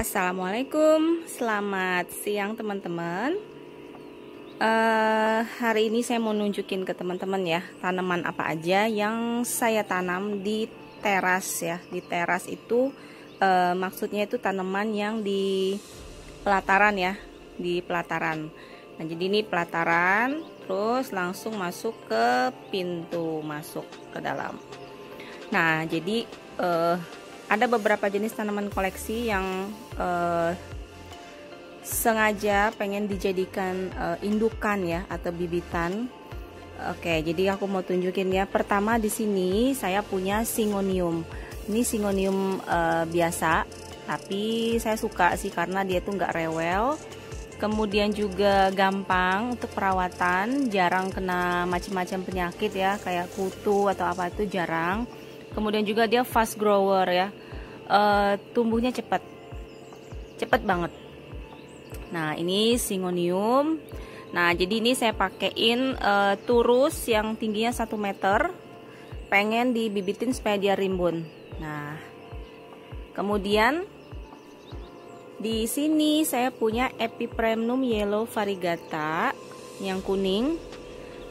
Assalamualaikum, selamat siang teman-teman. Hari ini saya mau nunjukin ke teman-teman ya, tanaman apa aja yang saya tanam di teras ya. Di teras itu maksudnya itu tanaman yang di pelataran ya, di pelataran. Nah, jadi ini pelataran, terus langsung masuk ke pintu masuk ke dalam. Nah, jadi ada beberapa jenis tanaman koleksi yang sengaja pengen dijadikan indukan ya atau bibitan. Oke, jadi aku mau tunjukin ya. Pertama di sini saya punya Syngonium. Ini Syngonium biasa, tapi saya suka sih karena dia tuh nggak rewel. Kemudian juga gampang untuk perawatan, jarang kena macam-macam penyakit ya, kayak kutu atau apa itu jarang. Kemudian juga dia fast grower ya, tumbuhnya cepat banget. Nah, ini Syngonium. Nah, jadi ini saya pakein turus yang tingginya 1 meter, pengen dibibitin supaya dia rimbun. Nah, kemudian di sini saya punya Epipremnum yellow variegata yang kuning.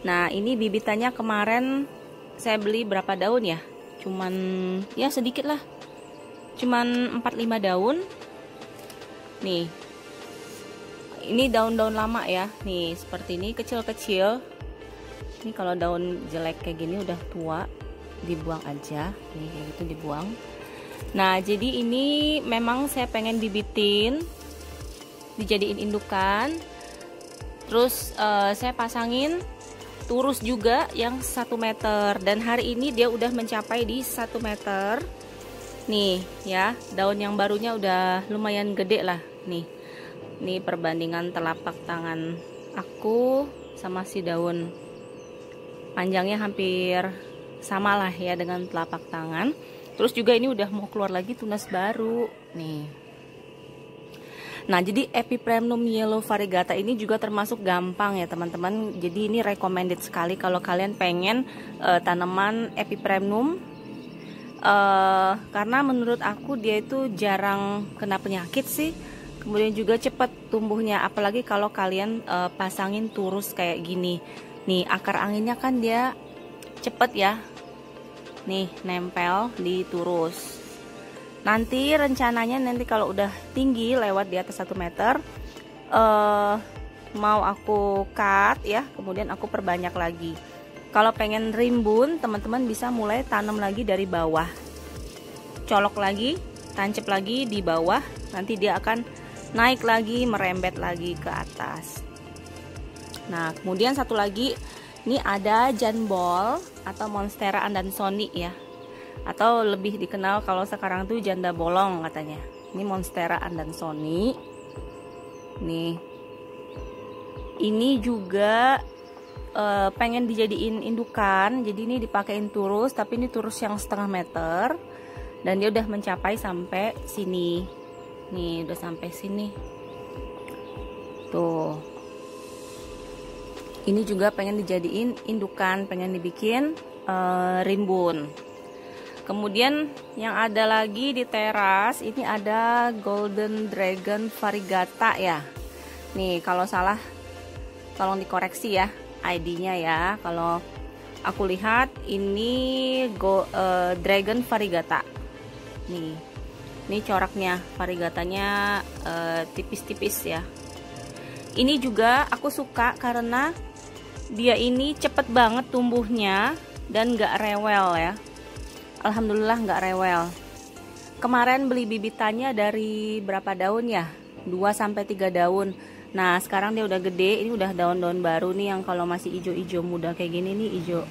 Nah, ini bibitannya kemarin saya beli berapa daun ya? Cuman ya sedikit lah, cuman 4-5 daun. Nih, ini daun-daun lama ya, nih seperti ini kecil-kecil. Ini kalau daun jelek kayak gini udah tua, dibuang aja, nih kayak gitu dibuang. Nah, jadi ini memang saya pengen bibitin, dijadiin indukan. Terus saya pasangin turus juga yang 1 meter, dan hari ini dia udah mencapai di 1 meter. Nih ya, daun yang barunya udah lumayan gede lah. Nih perbandingan telapak tangan aku sama si daun, panjangnya hampir sama lah ya dengan telapak tangan. Terus juga ini udah mau keluar lagi tunas baru nih. Nah, jadi Epipremnum yellow variegata ini juga termasuk gampang ya teman-teman. Jadi ini recommended sekali kalau kalian pengen tanaman Epipremnum, karena menurut aku dia itu jarang kena penyakit sih. Kemudian juga cepat tumbuhnya, apalagi kalau kalian pasangin turus kayak gini. Nih, akar anginnya kan dia cepet ya. Nih, nempel di turus. Nanti rencananya kalau udah tinggi lewat di atas 1 meter, mau aku cut ya, kemudian aku perbanyak lagi. Kalau pengen rimbun, teman-teman bisa mulai tanam lagi dari bawah, colok lagi, tancap lagi di bawah, nanti dia akan naik lagi, merembet lagi ke atas. Nah, kemudian satu lagi, ini ada Janbol atau Monstera Andansoni ya, atau lebih dikenal kalau sekarang tuh janda bolong katanya. Ini Monstera Andansoni. Nih, ini juga pengen dijadiin indukan, jadi ini dipakein turus, tapi ini turus yang 1/2 meter, dan dia udah mencapai sampai sini. Nih, udah sampai sini. Tuh. Ini juga pengen dijadiin indukan, pengen dibikin rimbun. Kemudian yang ada lagi di teras ini ada Golden Dragon variegata ya. Nih, kalau salah tolong dikoreksi ya ID-nya ya. Kalau aku lihat ini Dragon variegata. Ini coraknya, variegatanya tipis-tipis ya. Ini juga aku suka karena dia ini cepet banget tumbuhnya dan gak rewel ya. Alhamdulillah nggak rewel. Kemarin beli bibitannya dari berapa daun ya? 2-3 daun. Nah, sekarang dia udah gede. Ini udah daun-daun baru nih, yang kalau masih hijau-hijau muda kayak gini nih hijau.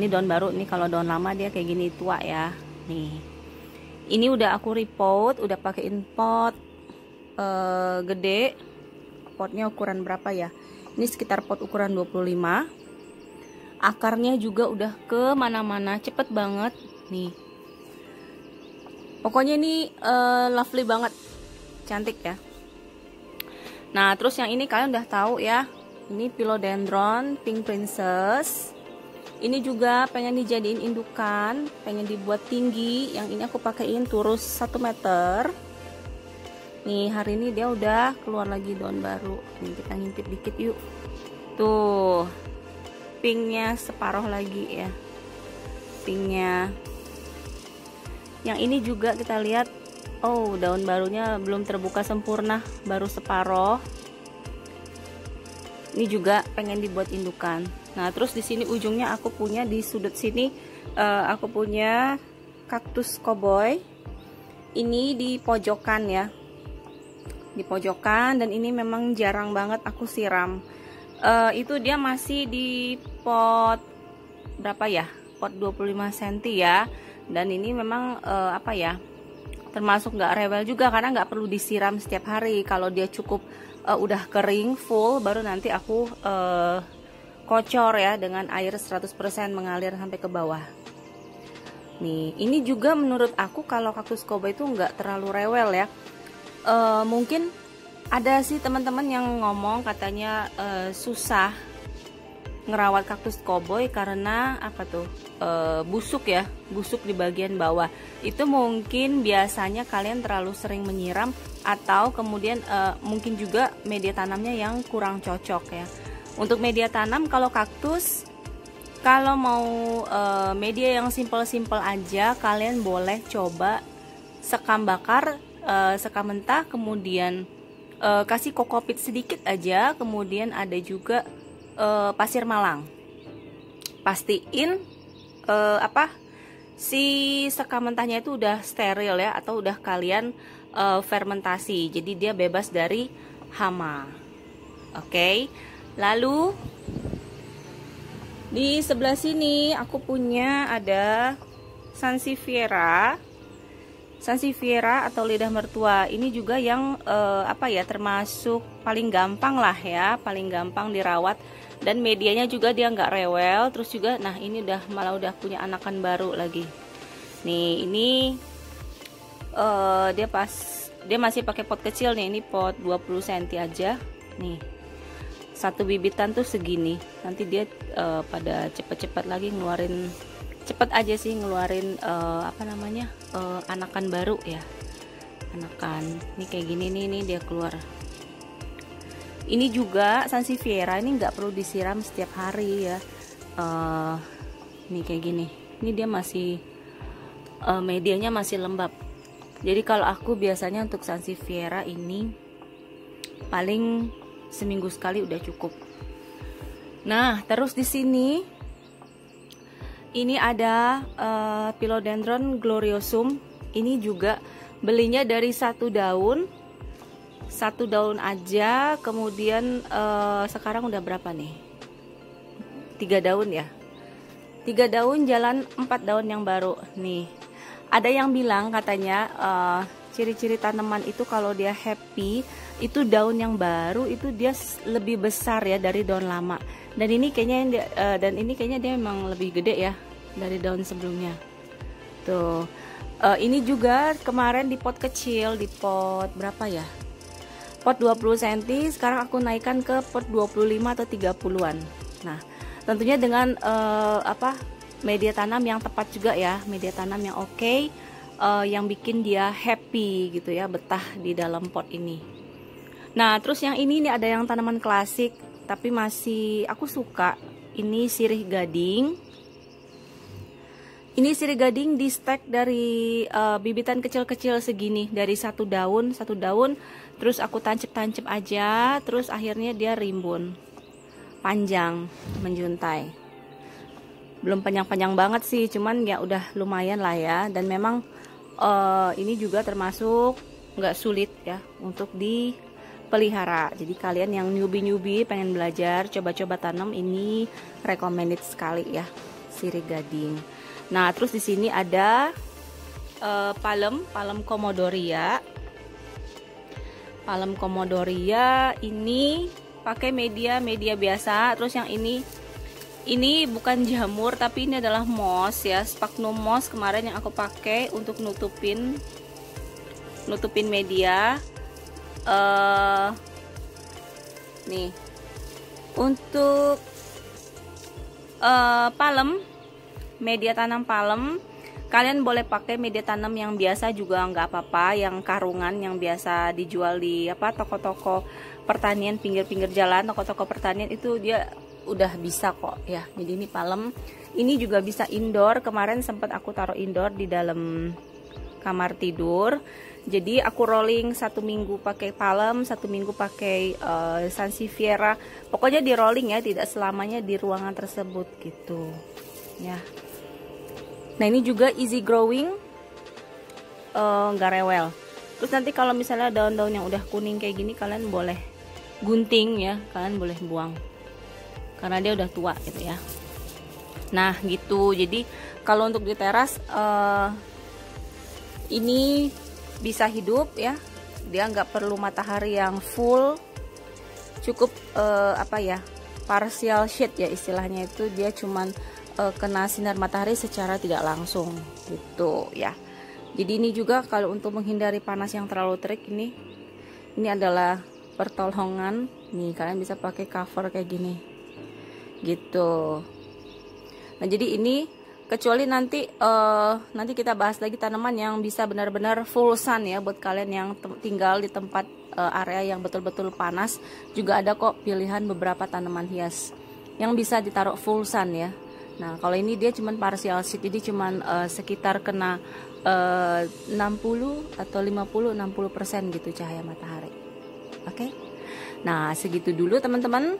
Ini daun baru nih, kalau daun lama dia kayak gini tua ya. Nih. Ini udah aku repot, udah pakein pot gede. Potnya ukuran berapa ya? Ini sekitar pot ukuran 25. Akarnya juga udah ke mana-mana, cepet banget. Nih, pokoknya ini lovely banget, cantik ya. Nah, terus yang ini kalian udah tahu ya, ini Philodendron Pink Princess. Ini juga pengen dijadiin indukan, pengen dibuat tinggi. Yang ini aku pakein turus 1 meter. Nih hari ini dia udah keluar lagi daun baru. Nih kita ngintip dikit yuk. Tuh, pinknya separuh lagi ya, pinknya. Yang ini juga kita lihat, oh daun barunya belum terbuka sempurna, baru separuh. Ini juga pengen dibuat indukan. Nah terus di sini ujungnya aku punya di sudut sini, aku punya kaktus koboi. Ini di pojokan ya, di pojokan, dan ini memang jarang banget aku siram. Itu dia masih di pot berapa ya, pot 25 cm ya, dan ini memang apa ya, termasuk nggak rewel juga karena nggak perlu disiram setiap hari. Kalau dia cukup udah kering full, baru nanti aku kocor ya dengan air 100% mengalir sampai ke bawah. Nih ini juga menurut aku kalau kaktus koboi itu nggak terlalu rewel ya. Mungkin ada sih teman-teman yang ngomong katanya susah ngerawat kaktus koboi karena apa tuh, busuk ya, busuk di bagian bawah. Itu mungkin biasanya kalian terlalu sering menyiram, atau kemudian mungkin juga media tanamnya yang kurang cocok ya. Untuk media tanam, kalau kaktus, kalau mau media yang simple-simple aja, kalian boleh coba sekam bakar, sekam mentah, kemudian kasih kokopit sedikit aja, kemudian ada juga pasir malang. Pastiin si sekam mentahnya itu udah steril ya, atau udah kalian fermentasi, jadi dia bebas dari hama. Oke. Lalu di sebelah sini aku punya ada Sansevieria. Sansevieria atau lidah mertua. Ini juga yang apa ya, termasuk paling gampang lah ya, paling gampang dirawat, dan medianya juga dia nggak rewel. Terus juga, nah ini malah udah punya anakan baru lagi. Nih ini dia masih pakai pot kecil nih, ini pot 20 cm aja. Nih satu bibitan tuh segini. Nanti dia pada cepet-cepet lagi ngeluarin, cepet aja sih ngeluarin apa namanya, anakan baru ya, anakan. Ini kayak gini nih dia keluar. Ini juga Sansevieria, ini nggak perlu disiram setiap hari ya. Nih kayak gini. Ini dia masih medianya masih lembab. Jadi kalau aku biasanya untuk Sansevieria ini paling seminggu sekali udah cukup. Nah terus di sini ini ada Philodendron gloriosum. Ini juga belinya dari satu daun aja. Kemudian sekarang udah berapa nih? 3 daun ya. 3 daun jalan 4 daun yang baru. Nih ada yang bilang katanya ciri-ciri tanaman itu kalau dia happy, itu daun yang baru itu dia lebih besar ya dari daun lama. Dan ini kayaknya dia memang lebih gede ya dari daun sebelumnya. Tuh. Ini juga kemarin di pot kecil, di pot berapa ya? Pot 20 cm, sekarang aku naikkan ke pot 25 atau 30-an. Nah, tentunya dengan media tanam yang tepat juga ya, media tanam yang oke, yang bikin dia happy gitu ya, betah di dalam pot ini. Nah terus yang ini nih ada yang tanaman klasik tapi masih aku suka. Ini sirih gading. Ini sirih gading di stek dari bibitan kecil-kecil segini, dari satu daun, terus aku tancap-tancap aja, terus akhirnya dia rimbun panjang menjuntai. Belum panjang-panjang banget sih, cuman ya udah lumayan lah ya. Dan memang ini juga termasuk nggak sulit ya untuk dipelihara. Jadi kalian yang newbie pengen belajar coba-coba tanam, ini recommended sekali ya, sirih gading. Nah terus di sini ada palem Comodoria. Palem Comodoria ini pakai media biasa. Terus yang ini bukan jamur tapi ini adalah moss ya, sphagnum moss kemarin yang aku pakai untuk nutupin media. Nih untuk palem, media tanam palem, Kalian boleh pakai media tanam yang biasa juga nggak apa-apa, yang karungan yang biasa dijual di toko-toko pertanian, pinggir-pinggir jalan, toko-toko pertanian itu dia udah bisa kok ya. Jadi ini palem, ini juga bisa indoor. Kemarin sempat aku taruh indoor di dalam kamar tidur. Jadi aku rolling 1 minggu pakai palem, 1 minggu pakai Sansevieria. Pokoknya di rolling ya, tidak selamanya di ruangan tersebut gitu ya. Nah ini juga easy growing, nggak rewel. Terus nanti kalau misalnya daun-daun yang udah kuning kayak gini, kalian boleh gunting ya, kalian boleh buang karena dia udah tua gitu ya. Nah gitu, jadi kalau untuk di teras ini bisa hidup ya, dia nggak perlu matahari yang full, cukup partial shade ya istilahnya, itu dia cuman kena sinar matahari secara tidak langsung gitu ya. Jadi ini juga kalau untuk menghindari panas yang terlalu terik, ini adalah pertolongan nih, kalian bisa pakai cover kayak gini gitu. Nah jadi ini kecuali nanti kita bahas lagi tanaman yang bisa benar-benar full sun ya, buat kalian yang tinggal di tempat area yang betul-betul panas, juga ada kok pilihan beberapa tanaman hias yang bisa ditaruh full sun ya. Nah kalau ini dia cuman partial shade, jadi cuman sekitar kena 60 atau 50-60% gitu cahaya matahari. Oke. Nah segitu dulu teman-teman,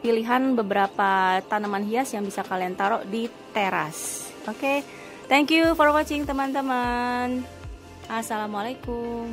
pilihan beberapa tanaman hias yang bisa kalian taruh di teras. Oke. Thank you for watching teman-teman. Assalamualaikum.